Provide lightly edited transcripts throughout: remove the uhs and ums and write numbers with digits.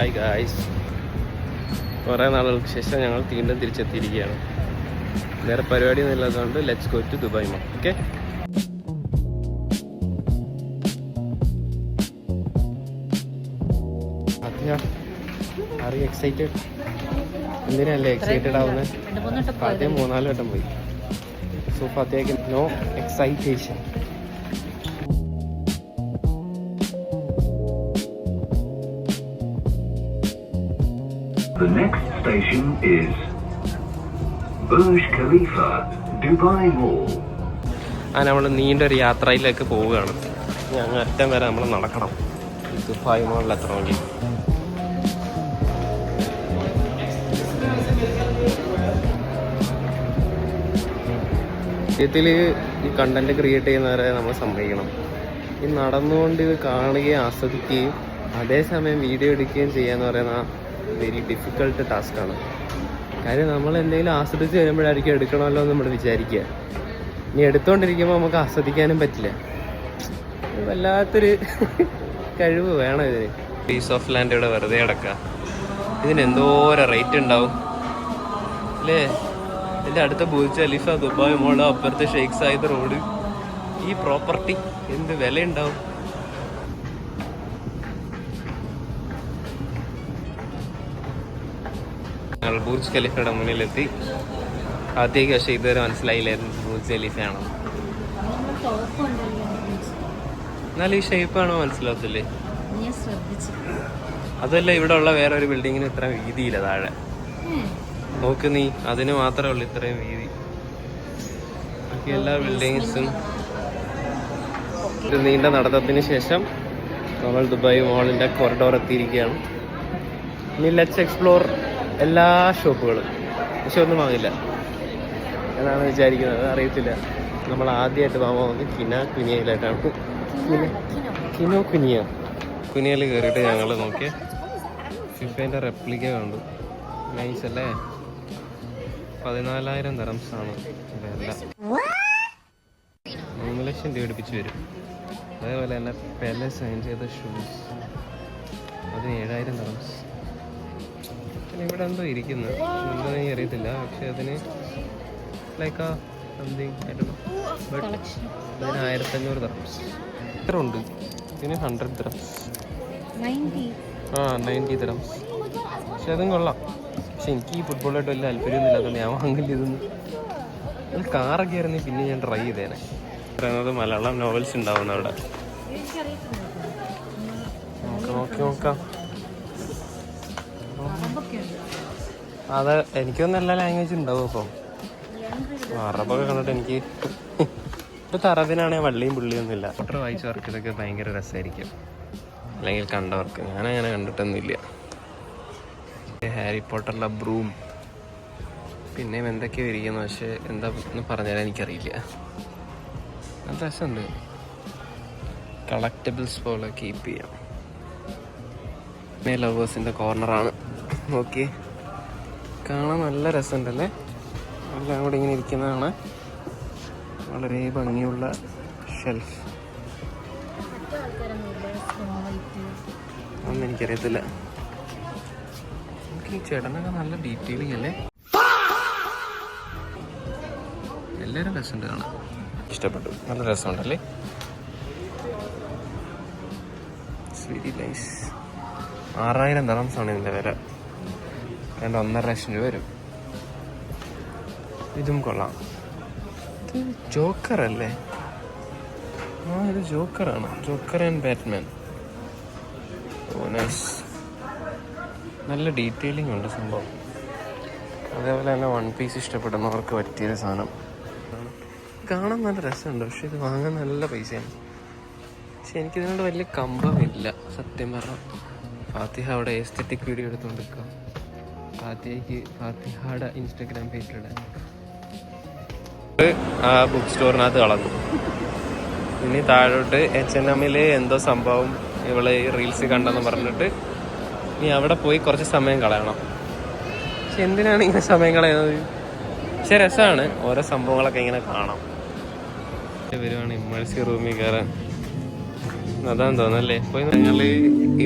Hi guys, കുറേ നാളുകൾക്ക് ശേഷം ഞങ്ങൾ വീണ്ടും തിരിച്ചെത്തിയിരിക്കുകയാണ്. വേറെ പരിപാടിയൊന്നും ഇല്ലാത്തതുകൊണ്ട് let's go to Dubai mall. Okay, are you excited? എന്തിനല്ലേ എക്സൈറ്റഡ് ആവുന്നത്? ആദ്യം 3-4 വട്ടം പോയി. സോ ഫാത്തിഹയ്ക്ക് no excitation. The next station is Burj Khalifa, Dubai Mall. നമ്മൾ നീണ്ടൊരു യാത്രയിലേക്ക് പോവുകയാണ്. ഞങ്ങൾ അറ്റം വരെ നമ്മൾ നടക്കണം ദുബായ് മോളിൽ എത്തണമെങ്കിൽ. സത്യത്തിൽ ഈ കണ്ടന്റ് ക്രിയേറ്റ് ചെയ്യുന്നവരെ നമ്മൾ സമ്മതിക്കണം. ഈ നടന്നുകൊണ്ട് ഇത് കാണുകയും ആസ്വദിക്കുകയും അതേസമയം വീഡിയോ എടുക്കുകയും ചെയ്യാന്ന് പറയുന്ന വെരി ഡിഫിക്കൾട്ട് ടാസ്ക്കാണ്. കാര്യം നമ്മൾ എന്തെങ്കിലും ആസ്വദിച്ച് വരുമ്പോഴായിരിക്കും എടുക്കണമല്ലോ എന്ന് നമ്മൾ വിചാരിക്കുക. ഇനി എടുത്തുകൊണ്ടിരിക്കുമ്പോൾ നമുക്ക് ആസ്വദിക്കാനും പറ്റില്ല. വല്ലാത്തൊരു കഴിവ് വേണം ഇതിന്. പീസ് ഓഫ് ലാൻഡ് ഇവിടെ വെറുതെ കിടക്കുക. ഇതിന് എന്തോരം റേറ്റ് ഉണ്ടാവും അല്ലേ? ഇതിൻ്റെ അടുത്ത ബുർജ് ഖലീഫ, ദുബായ് മോൾ, അപ്പുറത്തെ ഷെയ്ഖ് സായിദ് റോഡ്, ഈ പ്രോപ്പർട്ടി എന്ത് വില ഉണ്ടാവും? ഞങ്ങൾ ബുർജ് ഖലീഫയുടെ മുന്നിലെത്തി. ആദ്യമൊക്കെ പക്ഷേ ഇതുവരെ മനസ്സിലായില്ലായിരുന്നു ബുർജ് ഖലീഫയാണോ. എന്നാലും ഈ ഷേപ്പാണോ മനസ്സിലാവത്തില്ലേ? അതല്ല, ഇവിടെ ഉള്ള വേറെ ഒരു ബിൽഡിങ്ങിന് ഇത്ര വീതിയില്ല താഴെ. നോക്ക് നീ, അതിന് മാത്രമേ ഉള്ളൂ ഇത്രയും വീതി. ബാക്കി എല്ലാ ബിൽഡിങ്സും. ഒരു നീണ്ട നടത്തത്തിന് ശേഷം നമ്മൾ ദുബായ് മോളിൻ്റെ കോറിഡോർ എത്തിയിരിക്കുകയാണ്. ഇനി ലെറ്റ്സ് എക്സ്പ്ലോർ എല്ലാ ഷോപ്പുകളും. പക്ഷെ ഒന്നും വാങ്ങില്ല എന്നാണ് വിചാരിക്കുന്നത്, അറിയത്തില്ല. നമ്മൾ ആദ്യമായിട്ട് പോകാൻ പോകുന്നത് കുനിയയിലായിട്ടാണ്. കുനിയയിൽ കയറിയിട്ട് ഞങ്ങൾ നോക്കിയ ഫിഫേൻ്റെ റെപ്ലിക്ക കണ്ടു. നൈസ് അല്ലേ? 14,000 ദിറംസാണ് വില. 3 ലക്ഷം രൂപ അടുപ്പിച്ച് വരും. അതേപോലെ തന്നെ പെലെ സൈൻ ചെയ്ത ഷൂസ്, അതിന് 7,000 ദിറംസ്. പിന്നെ ഇവിടെ എന്തോ ഇരിക്കുന്നത്, എന്താ എനിക്ക് അറിയത്തില്ല. പക്ഷെ അതിന് ലൈക്ക് സംതിങ് ബട്ട് അതിന് 1,500 ദിറംസ്. ഇത്ര ഉണ്ട്. ഇതിന് 100 ദിറംസ്. 90 ദിറംസ്. പക്ഷെ അതും കൊള്ളാം. പക്ഷെ എനിക്ക് ഈ ഫുട്ബോളായിട്ട് വലിയ താല്പര്യമൊന്നും ഇല്ലാത്തതുകൊണ്ട് ഞാൻ വാങ്ങില്ല ഇതൊന്നും. അത് കാറൊക്കെ ആയിരുന്നെങ്കിൽ പിന്നെ ഞാൻ ട്രൈ ചെയ്തേനെ. പറയുന്നത് മലയാളം നോവൽസ് ഉണ്ടാവുന്ന അവിടെ. നോക്കാം. അത് എനിക്കൊന്നും എല്ലാ ലാംഗ്വേജും ഉണ്ടാവും. അപ്പം അറബൊക്കെ കണ്ടിട്ട് എനിക്ക് ഇപ്പോഴത്തെ അറബിനാണെങ്കിൽ വള്ളിയും പുള്ളിയൊന്നും ഇല്ല. ഫോട്ടോ വായിച്ചവർക്ക് ഇതൊക്കെ ഭയങ്കര രസമായിരിക്കും, അല്ലെങ്കിൽ കണ്ടവർക്ക്. ഞാനങ്ങനെ കണ്ടിട്ടൊന്നുമില്ല. ഹാരി പോട്ടറിലെ ബ്രൂം, പിന്നെയും എന്തൊക്കെയോ ഇരിക്കുന്നു. പക്ഷെ എന്താ എന്ന് പറഞ്ഞാൽ എനിക്കറിയില്ല. നല്ല രസമുണ്ട്. കളക്റ്റബിൾസ് പോലെ കീപ്പ് ചെയ്യാം. ലവേഴ്സിൻ്റെ കോർണറാണ്. ഓക്കെ, കാണാൻ നല്ല രസമുണ്ടല്ലേ? എല്ലാം കൂടെ ഇങ്ങനെ ഇരിക്കുന്നതാണ്. വളരെ ഭംഗിയുള്ള ഷെൽഫ്. ഒന്നും എനിക്കറിയത്തില്ല. ഈ ചേട്ടനൊക്കെ നല്ല ഡീറ്റെയിലിംഗ് അല്ലേ? എല്ലാവരും രസമുണ്ട് കാണാൻ. ഇഷ്ടപ്പെട്ടു, നല്ല രസമുണ്ടല്ലേ? Very nice. 6,000 ദിറംസാണ് ഇതിൻ്റെ വില. 1.5 ലക്ഷം രൂപ വരും. ഇതും കൊള്ളാം. ഇത് ജോക്കർ അല്ലേ? ഇത് ജോക്കറാണ്. Joker and Batman. Oh nice. നല്ല ഡീറ്റെയിലിംഗ് ഉണ്ട് സംഭവം. അതേപോലെ തന്നെ വൺ പീസ് ഇഷ്ടപ്പെടുന്നവർക്ക് പറ്റിയൊരു സാധനം. കാണാൻ നല്ല രസമുണ്ട്, പക്ഷെ ഇത് വാങ്ങാൻ നല്ല പൈസയാണ്. പക്ഷെ എനിക്കിതിനോട് വലിയ കമ്പമില്ല സത്യം പറഞ്ഞാൽ. ഫാത്തിഹ അവിടെ എസ്തെറ്റിക് വീഡിയോ എടുത്തുകൊണ്ടിരിക്കുക. ഫാത്തിഹയുടെ ഇൻസ്റ്റഗ്രാം പേജിലൂടെ ആ ബുക്ക് സ്റ്റോറിനകത്ത് കളഞ്ഞു. ഇനി താഴോട്ട് H&M എന്തോ സംഭവം ഇവള് റീൽസ് കണ്ടെന്ന് പറഞ്ഞിട്ട് ഇനി അവിടെ പോയി കുറച്ച് സമയം കളയണം. പക്ഷെ എന്തിനാണ് ഇങ്ങനെ സമയം കളയുന്നത്? പക്ഷെ രസമാണ്, ഓരോ സംഭവങ്ങളൊക്കെ ഇങ്ങനെ കാണാം. വരുവാണ് ഇമ്മേഴ്സീവ് റൂമിൽ കയറാൻ. അതാന്ന് തോന്നല്ലേ? പോയി ഞങ്ങൾ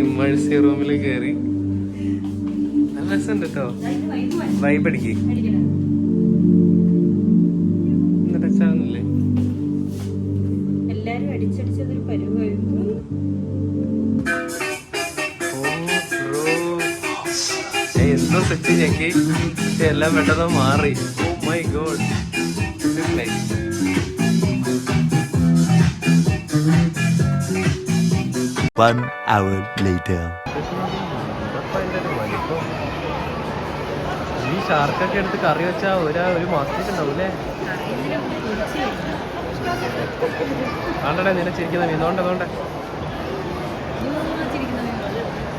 ഇമ്മേഴ്സീവ് റൂമിൽ കയറി നല്ല രസമുണ്ട് കേട്ടോ. വൈബ് അടിക്ക്. രസാണല്ലേ എല്ലാരും അടിച്ചടിച്ചതൊരു പരിവായിരുന്നു. എന്തോ സെറ്റ് ഞെക്കി, പക്ഷെ എല്ലാം പെട്ടെന്ന് മാറി. Oh my god. 1 hour later. ഈ ഷാർക്കൊക്കെ എടുത്ത് കറി വെച്ചാ ഒരു മാസത്തേക്ക് ഉണ്ടാവൂലേ? കണ്ടടേ നിന്നെ ചിരിക്കുന്ന മീനോണ്ടോണ്ടെ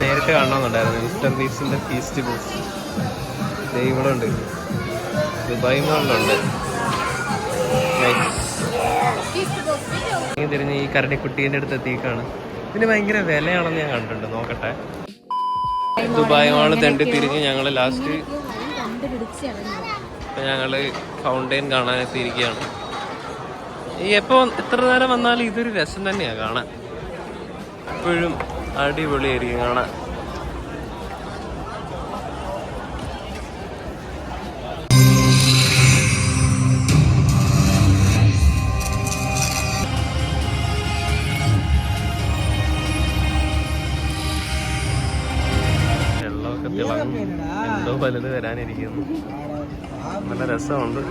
നേരിട്ട് കാണണമെന്നുണ്ടായിരുന്നു. മിസ്റ്റർ ബീസിന്റെ ഫീസ്റ്റ് ബോസ് ഇവിടെ ഉണ്ട്, ദുബായ് മോളിലുണ്ട്. തിരിഞ്ഞ് ഈ കരടിക്കുട്ടീൻ്റെ അടുത്ത് എത്തിക്കാണ്. ഇതിന് ഭയങ്കര വിലയാണെന്ന് ഞാൻ കണ്ടിട്ടുണ്ട്. നോക്കട്ടെ. ദുബായ് മോള് തെണ്ടി തിരിഞ്ഞ് ഞങ്ങൾ ലാസ്റ്റ് ഞങ്ങള് ഫൗണ്ടെയിൻ കാണാൻ എത്തിയിരിക്കുകയാണ്. ഈ എത്ര നേരം വന്നാലും ഇതൊരു രസം തന്നെയാണ് കാണാൻ. എപ്പോഴും അടിപൊളിയായിരിക്കും കാണാൻ. വെള്ളമൊക്കെ തിളങ്ങും, എന്തോ വലുത് വരാനിരിക്കുന്നു. നല്ല രസമുണ്ട്.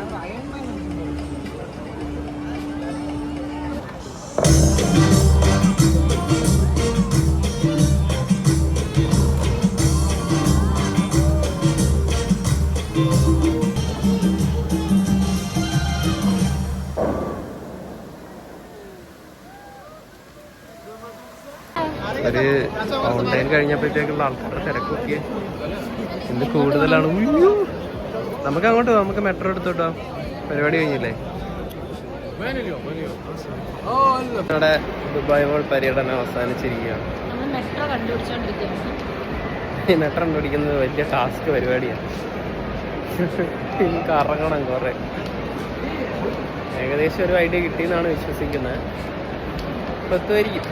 ഒരു ഫൗണ്ടെയിൻ കഴിഞ്ഞപ്പോഴത്തേക്കുള്ള ആൾക്കാരുടെ തിരക്കൊക്കെ ഇന്ന് കൂടുതലാണ്. നമുക്ക് അങ്ങോട്ട് പോകാം, നമുക്ക് മെട്രോ എടുത്തോട്ടോ. പരിപാടി കഴിഞ്ഞില്ലേ? ഇവിടെ ദുബായ് മോൾ പര്യടനം അവസാനിച്ചിരിക്കുകയാണ്. ഈ മെട്രോ കണ്ടുപിടിക്കുന്നത് വലിയ ടാസ്ക് പരിപാടിയാണ്. കറങ്ങണം കുറെ. ഏകദേശം ഒരു ഐഡിയ കിട്ടിയെന്നാണ് വിശ്വസിക്കുന്നത്. ഇപ്പൊ എത്തുമായിരിക്കും.